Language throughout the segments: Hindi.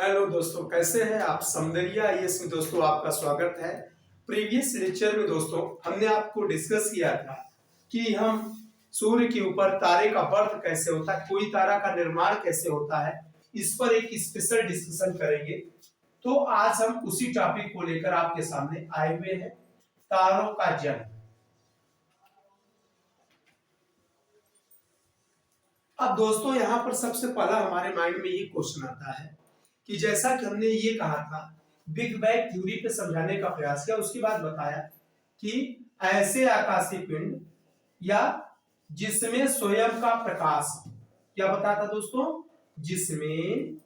हेलो दोस्तों, कैसे हैं आप। सौंदर्य आईएएस में दोस्तों आपका स्वागत है। प्रीवियस लेक्चर में दोस्तों हमने आपको डिस्कस किया था कि हम सूर्य के ऊपर तारे का बर्थ कैसे होता है, कोई तारा का निर्माण कैसे होता है, इस पर एक स्पेशल डिस्कशन करेंगे। तो आज हम उसी टॉपिक को लेकर आपके सामने आए हुए हैं, तारों का जन्म। अब दोस्तों यहाँ पर सबसे पहला हमारे माइंड में ये क्वेश्चन आता है कि जैसा कि हमने ये कहा था, बिग बैंग थ्योरी पे समझाने का प्रयास किया, उसके बाद बताया कि ऐसे आकाशीय पिंड या जिसमें स्वयं का प्रकाश, क्या बताया था दोस्तों, जिसमें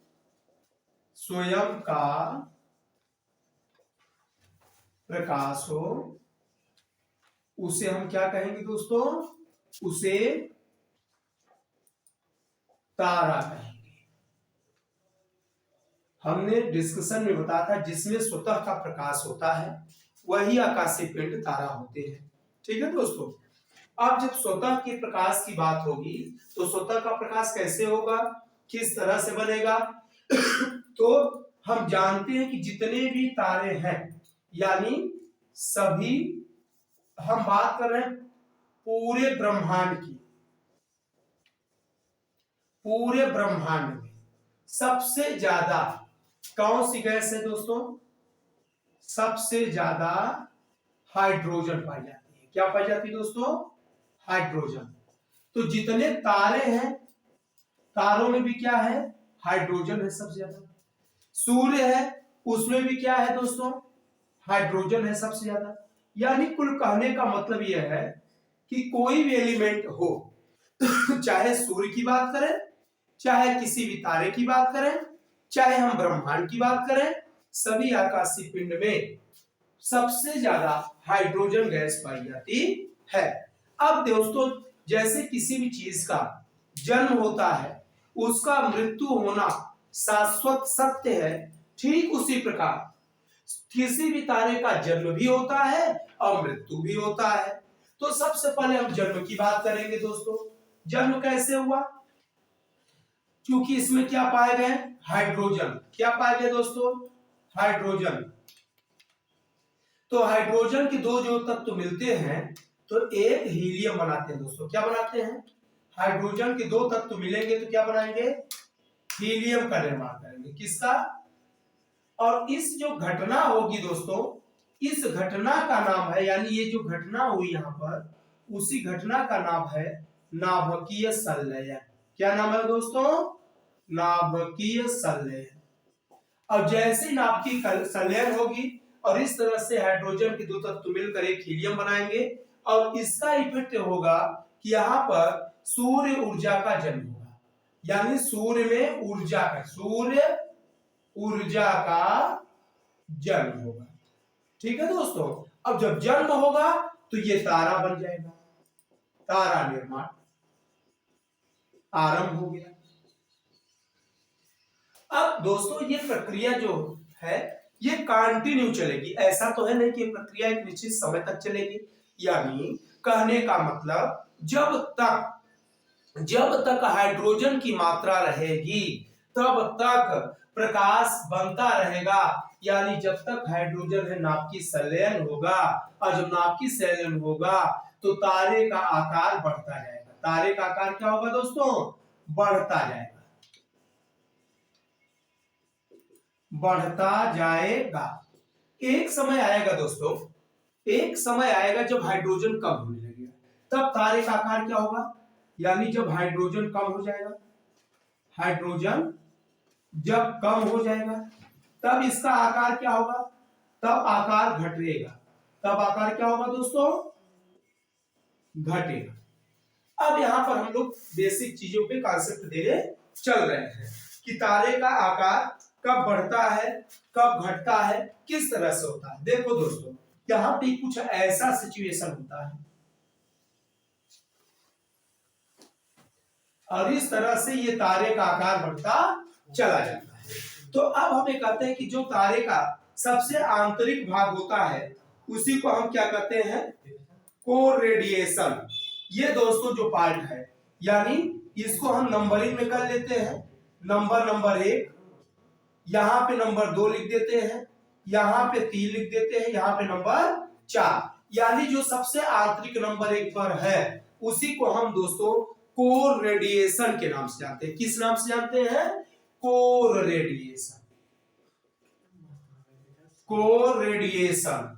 स्वयं का प्रकाश हो उसे हम क्या कहेंगे दोस्तों, उसे तारा कहेंगे। हमने डिस्कशन में बताया था जिसमें स्वतः का प्रकाश होता है वही आकाशीय पिंड तारा होते हैं। ठीक है दोस्तों। अब जब स्वतः के प्रकाश की बात होगी तो स्वतः का प्रकाश कैसे होगा, किस तरह से बनेगा तो हम जानते हैं कि जितने भी तारे हैं, यानी सभी, हम बात कर रहे हैं पूरे ब्रह्मांड की, पूरे ब्रह्मांड में सबसे ज्यादा कौन सी गैस है दोस्तों, सबसे ज्यादा हाइड्रोजन पाई जाती है। क्या पाई जाती है दोस्तों, हाइड्रोजन। तो जितने तारे हैं, तारों में भी क्या है, हाइड्रोजन है सबसे ज्यादा। सूर्य है, उसमें भी क्या है दोस्तों, हाइड्रोजन है सबसे ज्यादा। यानी कुल कहने का मतलब यह है कि कोई भी एलिमेंट हो चाहे सूर्य की बात करें, चाहे किसी भी तारे की बात करें, चाहे हम ब्रह्मांड की बात करें, सभी आकाशीय पिंड में सबसे ज्यादा हाइड्रोजन गैस पाई जाती है। अब दोस्तों जैसे किसी भी चीज का जन्म होता है उसका मृत्यु होना शाश्वत सत्य है, ठीक उसी प्रकार किसी भी तारे का जन्म भी होता है और मृत्यु भी होता है। तो सबसे पहले हम जन्म की बात करेंगे दोस्तों। जन्म कैसे हुआ, क्योंकि इसमें क्या पाए गए, हाइड्रोजन। क्या पाए गए दोस्तों, हाइड्रोजन। तो हाइड्रोजन के दो जो तत्व मिलते हैं तो एक हीलियम बनाते हैं दोस्तों। क्या बनाते हैं, हाइड्रोजन के दो तत्व मिलेंगे तो क्या बनाएंगे, हीलियम का निर्माण करेंगे। किसका, और इस जो घटना होगी दोस्तों, इस घटना का नाम है, यानी ये जो घटना हुई यहां पर, उसी घटना का नाम है नाभिकीय संलयन। क्या नाम है दोस्तों, नाभिकीय संलयन। अब जैसे नाभिकीय संलयन होगी और इस तरह से हाइड्रोजन के दो तत्व मिलकर एक हीलियम बनाएंगे और इसका इफेक्ट होगा कि यहाँ पर सूर्य ऊर्जा का जन्म होगा। यानी सूर्य में ऊर्जा का, सूर्य ऊर्जा का जन्म होगा। ठीक है दोस्तों। अब जब जन्म होगा तो ये तारा बन जाएगा, तारा निर्माण आरंभ हो गया। अब दोस्तों ये प्रक्रिया जो है ये कंटिन्यू चलेगी, ऐसा तो है नहीं कि प्रक्रिया एक निश्चित समय तक चलेगी। यानी कहने का मतलब जब तक हाइड्रोजन की मात्रा रहेगी तब तक प्रकाश बनता रहेगा। यानी जब तक हाइड्रोजन है नाभिकीय संलयन होगा, और जब नाभिकीय संलयन होगा तो तारे का आकार बढ़ता जाएगा। तारे का आकार क्या होगा दोस्तों, बढ़ता जाएगा, बढ़ता जाएगा। एक समय आएगा दोस्तों, एक समय आएगा जब हाइड्रोजन कम होने लगेगा, तब तारे का आकार क्या होगा, यानी जब हाइड्रोजन कम हो जाएगा, हाइड्रोजन जब कम हो जाएगा तब इसका आकार क्या होगा, तब आकार घटेगा। तब आकार क्या होगा दोस्तों, घटेगा। अब यहां पर हम लोग बेसिक चीजों पे कॉन्सेप्ट दे रहे चल रहे हैं कि तारे का आकार कब बढ़ता है, कब घटता है, किस तरह से होता है। देखो दोस्तों यहां पे कुछ ऐसा सिचुएशन होता है और इस तरह से ये तारे का आकार बढ़ता चला जाता है। तो अब हमें कहते हैं कि जो तारे का सबसे आंतरिक भाग होता है उसी को हम क्या कहते हैं, कोर रेडिएशन। ये दोस्तों जो पार्ट है, यानी इसको हम नंबरिंग में कर लेते हैं, नंबर 1, यहाँ पे नंबर 2 लिख देते हैं, यहाँ पे 3 लिख देते हैं, यहाँ पे नंबर 4, यानी जो सबसे आंतरिक नंबर एक पर है उसी को हम दोस्तों कोर रेडिएशन के नाम से जानते हैं। किस नाम से जानते हैं? Core radiation. Core radiation.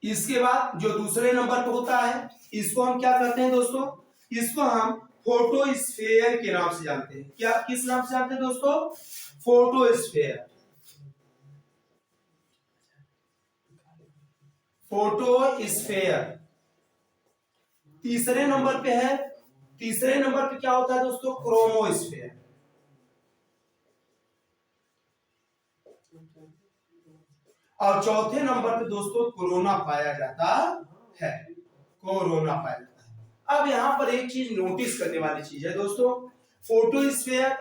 इसके बाद जो दूसरे नंबर पे होता है इसको हम क्या कहते हैं दोस्तों? इसको हम फोटोस्फेयर के नाम से जानते हैं। क्या किस नाम से जानते हैं दोस्तों? फोटोस्फेयर। फोटोस्फेयर। तीसरे नंबर पे है, तीसरे नंबर पे क्या होता है दोस्तों? क्रोमोस्फेयर। और चौथे नंबर पे दोस्तों कोरोना पाया जाता है। कोरोना पाया जाता है। अब यहां पर एक चीज नोटिस करने वाली चीज है दोस्तों, फोटोस्फेयर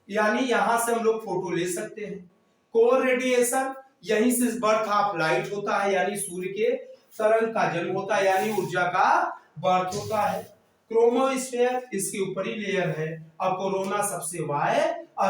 यानी यहां से हम लोग फोटो ले सकते हैं। कोर रेडिएशन यहीं से बर्थ ऑफ लाइट होता है, यानी सूर्य के तरंग का जन्म होता है, यानी ऊर्जा का बर्थ होता है। क्रोमोस्फेयर इसके ऊपरी लेयर है और कोरोना सबसे वाय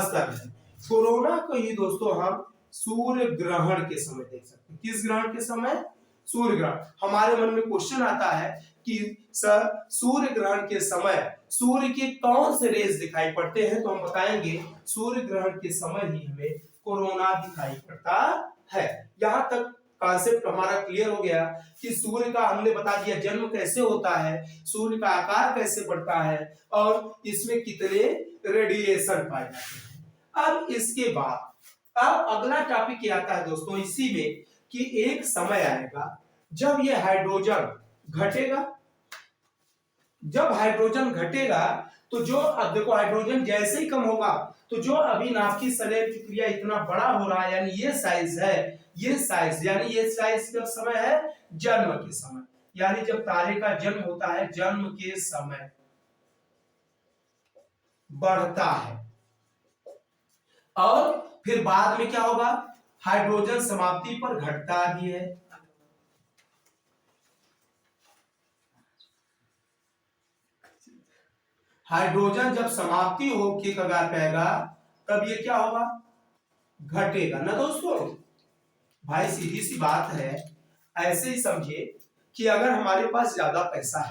स्तर है। कोरोना को ही दोस्तों हम सूर्य ग्रहण के समय देख सकते हैं। किस ग्रहण के समय? सूर्य ग्रहण। हमारे मन में क्वेश्चन आता है कि सर सूर्य ग्रहण के समय सूर्य के कौन से रेज दिखाई पड़ते हैं? तो हम बताएंगे सूर्य ग्रहण के समय ही हमें कोरोना दिखाई पड़ता है। यहां तक कॉन्सेप्ट हमारा क्लियर हो गया कि सूर्य का हमने बता दिया जन्म कैसे होता है, सूर्य का आकार कैसे बढ़ता है और इसमें कितने रेडिएशन पाए जाते हैं। अब इसके बाद अब अगला टॉपिक क्या आता है दोस्तों इसी में कि एक समय आएगा जब ये हाइड्रोजन घटेगा। जब हाइड्रोजन घटेगा तो जो अब देखो हाइड्रोजन जैसे ही कम होगा तो जो अभी नाभिकीय संलेपन की क्रिया इतना बड़ा हो रहा है, यानी ये साइज है, ये साइज यानी ये साइज का समय है जन्म के समय, यानी जब तारे का जन्म होता है जन्म के समय बढ़ता है। और फिर बाद में क्या होगा? हाइड्रोजन समाप्ति पर घटता भी है। हाइड्रोजन जब समाप्ति हो के कगार पे आएगा तब ये क्या होगा? घटेगा ना दोस्तों। भाई सीधी सी बात है, ऐसे ही समझिए कि अगर हमारे पास ज्यादा पैसा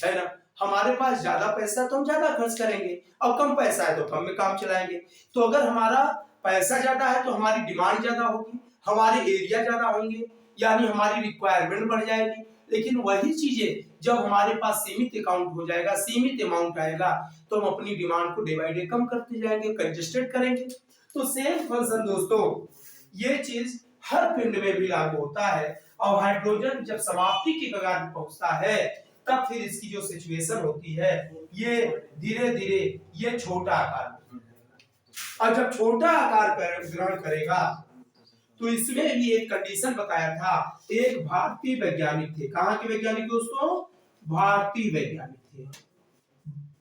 है ना, हमारे पास ज्यादा पैसा तो हम ज्यादा खर्च करेंगे और कम पैसा है तो कम में काम चलाएंगे। तो अगर हमारा पैसा ज्यादा है तो हमारी डिमांड ज्यादा होगी, हमारे एरिया ज्यादा होंगे, यानी हमारी रिक्वायरमेंट बढ़ जाएगी। लेकिन वही चीजें जब हमारे पास सीमित अकाउंट हो जाएगा, सीमित अमाउंट आएगा, तो हम अपनी डिमांड को डे बाय डे कम करते जाएंगे, कंजेस्टेड करेंगे। तो सेम फंक्शन दोस्तों ये चीज हर पिंड में भी लागू होता है। और हाइड्रोजन जब समाप्ति की कगार पर पहुंचता है तब फिर इसकी जो सिचुएशन होती है ये धीरे धीरे ये छोटा आकार में, और जब छोटा आकार ग्रहण करेगा तो इसमें भी एक कंडीशन बताया था। एक भारतीय वैज्ञानिक थे, कहां के वैज्ञानिक दोस्तों? भारतीय वैज्ञानिक थे।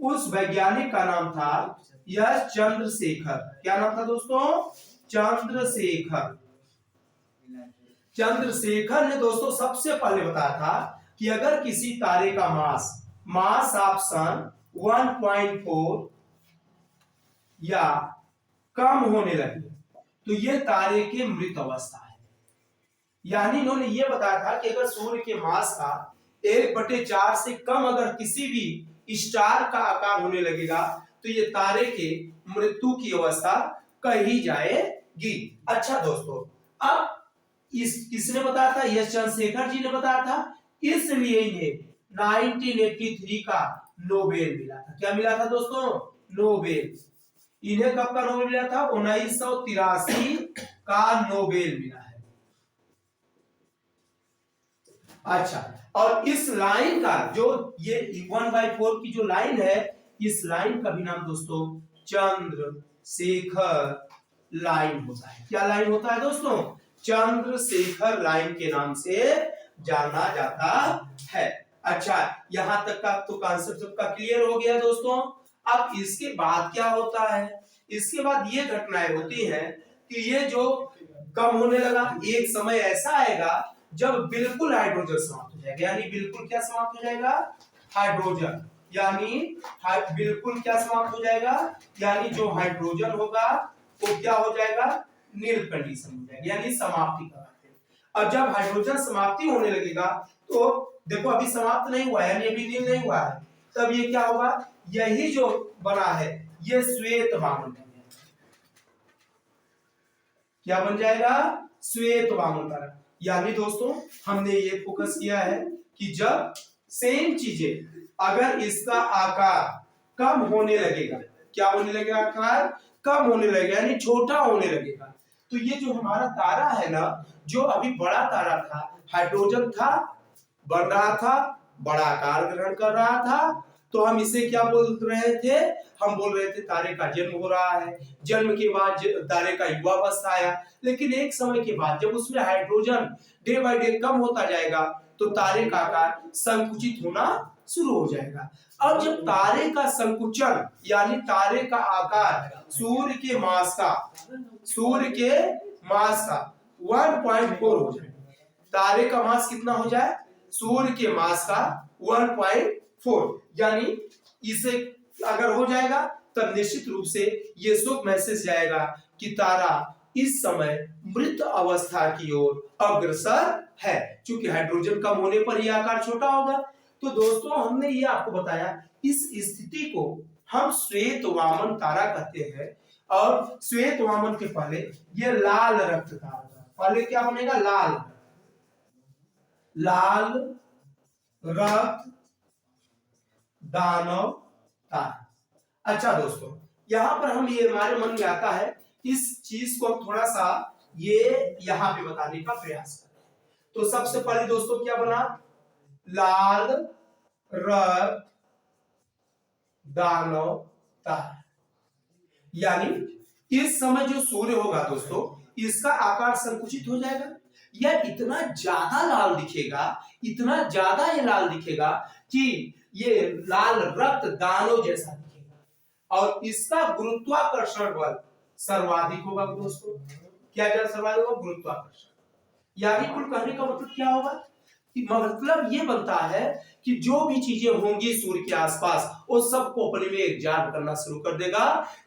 उस वैज्ञानिक का नाम था यश चंद्रशेखर। क्या नाम था दोस्तों? चंद्रशेखर। चंद्रशेखर ने दोस्तों सबसे पहले बताया था कि अगर किसी तारे का मास ऑफ सन 1.4 या कम होने लगे तो ये तारे की मृत अवस्था है। यानी इन्होंने ये बताया था कि अगर सूर्य के मास का 1/4 से कम अगर किसी भी स्टार का आकार होने लगेगा तो ये तारे के मृत्यु की अवस्था कही जाएगी। अच्छा दोस्तों, अब किसने बताया था? यश चंद्रशेखर जी ने बताया था, इसलिए इन्हें 1983 का नोबेल मिला था। क्या मिला था दोस्तों? नोबेल। इन्हें कब का नोबेल मिला था? 1983 का नोबेल मिला है। अच्छा, और इस लाइन का जो ये 1/4 की जो लाइन है, इस लाइन का भी नाम दोस्तों चंद्रशेखर लाइन होता है। क्या लाइन होता है दोस्तों? चंद्रशेखर लाइन के नाम से जाना जाता है। अच्छा, यहां तक का तो कॉन्सेप्ट सबका क्लियर हो गया दोस्तों। अब इसके बाद क्या होता है? इसके बाद ये घटनाएं होती हैं कि ये जो कम होने लगा, एक समय ऐसा आएगा जब बिल्कुल हाइड्रोजन समाप्त हो जाएगा। यानी बिल्कुल क्या समाप्त हो जाएगा? हाइड्रोजन। यानी बिल्कुल क्या समाप्त हो जाएगा? यानी जो हाइड्रोजन होगा वो क्या हो जाएगा, नील कंडीशन हो जाएगी, यानी समाप्ति कराते हैं। अब जब हाइड्रोजन समाप्ति होने लगेगा तो देखो अभी समाप्त नहीं हुआ है, यानी अभी नील नहीं हुआ है, तब ये क्या होगा, यही जो बना है ये श्वेत वामन बन जाएगा। क्या बन जाएगा, श्वेत वामन तारा। यानी दोस्तों हमने ये फोकस किया है कि जब सेम चीजें अगर इसका आकार कम होने लगेगा, क्या होने लगेगा, आकार कम होने लगेगा यानी छोटा होने लगेगा, तो ये जो हमारा तारा है ना, जो अभी बड़ा तारा था, हाइड्रोजन था, बढ़ रहा था, बड़ा आकार ग्रहण कर रहा था, तो हम इसे क्या बोल रहे थे, हम बोल रहे थे तारे का जन्म हो रहा है, जन्म के बाद तारे का युवावस्था आया, लेकिन एक समय के बाद जब उसमें हाइड्रोजन डे बाय डे कम होता जाएगा तो तारे का आकार संकुचित होना शुरू हो जाएगा। अब जब तारे का संकुचन यानी तारे का आकार सूर्य के मास का 1.4 हो जाए, तारे का मास कितना हो जाए, सूर्य के मास का 1.4, यानी इसे अगर हो जाएगा तब निश्चित रूप से ये शुभ मैसेज जाएगा कि तारा इस समय मृत अवस्था की ओर अग्रसर है, क्योंकि हाइड्रोजन कम होने पर यह आकार छोटा होगा। तो दोस्तों हमने ये आपको बताया, इस स्थिति को हम श्वेत वामन तारा कहते हैं, और श्वेत वामन के पहले ये लाल रक्त तारा था, पहले क्या बनेगा, लाल रक्त दानव तारा। अच्छा दोस्तों यहां पर हम ये हमारे मन में आता है, इस चीज को थोड़ा सा ये यहां पे बताने का प्रयास करें। तो सबसे पहले दोस्तों क्या बना, लाल रक्त दानव तारा, यानी इस समय जो सूर्य होगा दोस्तों इसका आकार संकुचित हो जाएगा, यह इतना ज्यादा लाल दिखेगा, इतना ज्यादा ये लाल दिखेगा कि ये लाल रक्त दानव जैसा दिखेगा, और इसका गुरुत्वाकर्षण बल सर्वाधिक होगा दोस्तों। क्या सर्वाधिक होगा, गुरुत्वाकर्षण। यानी कुल कहने का मतलब क्या होगा, कि मतलब ये बनता है कि जो भी चीजें होंगी सूर्य के आसपास वो सबको अपने में एग्जाम करना शुरू कर देगा,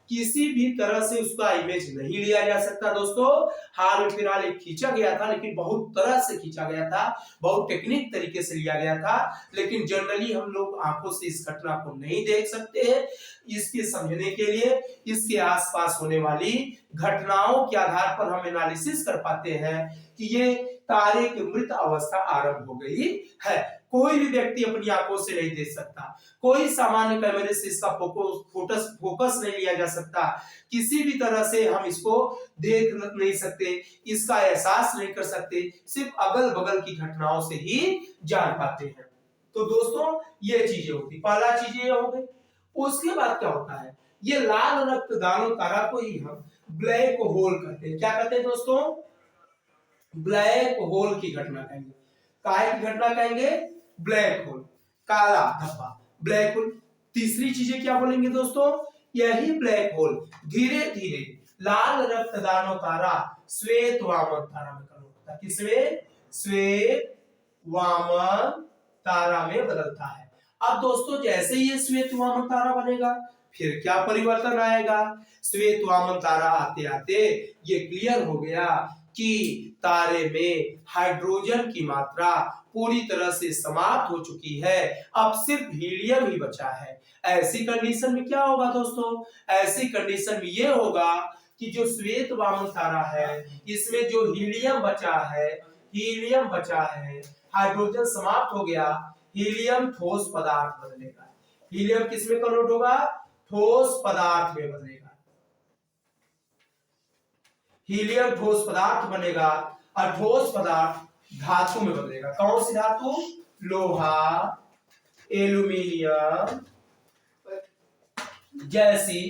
किसी भी तरह से उसका इमेज नहीं लिया जा सकता दोस्तों। हाल फिलहाल एक खींचा गया था, लेकिन बहुत तरह से खींचा गया था, बहुत टेक्निक तरीके से लिया गया था, लेकिन जनरली हम लोग आंखों से इस घटना को नहीं देख सकते हैं। इसके समझने के लिए इसके आसपास होने वाली घटनाओं के आधार पर हम एनालिसिस कर पाते हैं कि ये तारे की मृत अवस्था आरंभ हो गई है। कोई भी व्यक्ति अपनी आंखों से नहीं देख सकता, कोई सामान्य कैमरे से इसका फोकस नहीं लिया जा सकता, किसी भी तरह से हम इसको देख नहीं सकते, इसका एहसास नहीं कर सकते, सिर्फ अगल बगल की घटनाओं से ही जान पाते हैं। तो दोस्तों ये चीजें होती, पहला चीज ये हो गई। उसके बाद क्या होता है, ये लाल रक्त दानव तारा को ही हम ब्लैक होल कहते हैं। क्या कहते हैं दोस्तों, ब्लैक होल की घटना कहेंगे। काहे की घटना कहेंगे, ब्लैक होल, काला धब्बा, ब्लैक होल। तीसरी चीजें क्या बोलेंगे दोस्तों, यही ब्लैक होल धीरे धीरे लाल रक्त दानव तारा श्वेत वामन तारा में कन्वर्ट होता है। किसमें, श्वेत वामन तारा में बदलता है। अब दोस्तों जैसे ये श्वेत वामन तारा बनेगा फिर क्या परिवर्तन आएगा, श्वेत वामन तारा आते आते ये क्लियर हो गया कि तारे में हाइड्रोजन की मात्रा पूरी तरह से समाप्त हो चुकी है, अब सिर्फ हीलियम ही बचा है। ऐसी कंडीशन में क्या होगा दोस्तों, ऐसी कंडीशन में ये होगा कि जो श्वेत वामन तारा है इसमें जो हीलियम बचा है, हाइड्रोजन समाप्त हो गया, हीलियम ठोस पदार्थ बदलेगा। हीलियम किसमें कन्वर्ट होगा, ठोस पदार्थ में बदलेगा। हीलियम ठोस पदार्थ बनेगा और ठोस पदार्थ धातु में बदलेगा। कौन सी धातु, लोहा, एल्यूमिनियम जैसी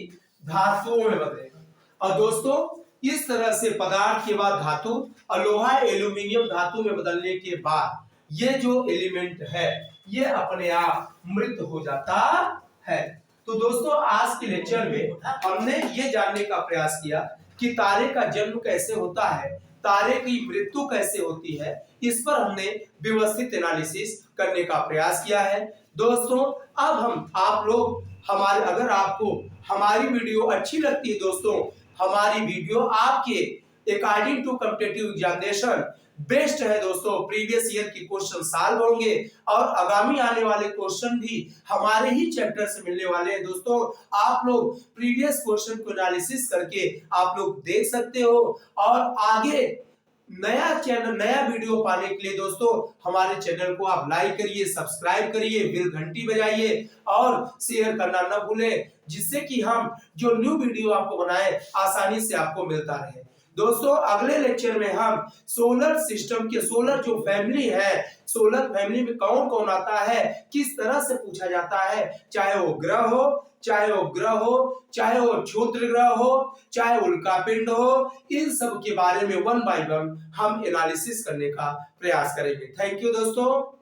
धातुओं में बदलेगा। और दोस्तों इस तरह से पदार्थ के बाद धातु और लोहा एल्यूमिनियम धातु में बदलने के बाद ये जो एलिमेंट है ये अपने आप मृत हो जाता है। तो दोस्तों आज के लेक्चर में हमने ये जानने का प्रयास किया कि तारे का जन्म कैसे होता है, तारे की मृत्यु कैसे होती है, इस पर हमने व्यवस्थित एनालिसिस करने का प्रयास किया है। दोस्तों अब हम आप लोग हमारे, अगर आपको हमारी वीडियो अच्छी लगती है दोस्तों, हमारी वीडियो आपके according to competitive examination best है दोस्तों। प्रीवियस ईयर के क्वेश्चन सॉल्व होंगे और आगामी आने वाले क्वेश्चन भी हमारे ही चैप्टर से मिलने वाले हैं दोस्तों। आप लोग प्रीवियस क्वेश्चन को एनालिसिस करके आप लोग देख सकते हो और आगे नया चैनल नया वीडियो पाने के लिए दोस्तों हमारे चैनल को आप लाइक करिए, सब्सक्राइब करिए, बेल घंटी बजाइए और शेयर करना न भूलें, जिससे कि हम जो न्यू वीडियो आपको बनाए आसानी से आपको मिलता रहे। दोस्तों अगले लेक्चर में हम सोलर सिस्टम के सोलर जो फैमिली है, सोलर फैमिली में कौन कौन आता है, किस तरह से पूछा जाता है, चाहे वो ग्रह हो, चाहे वो ग्रह हो, चाहे वो क्षुद्र ग्रह हो, चाहे उल्का पिंड हो, इन सब के बारे में वन बाय वन हम एनालिसिस करने का प्रयास करेंगे। थैंक यू दोस्तों।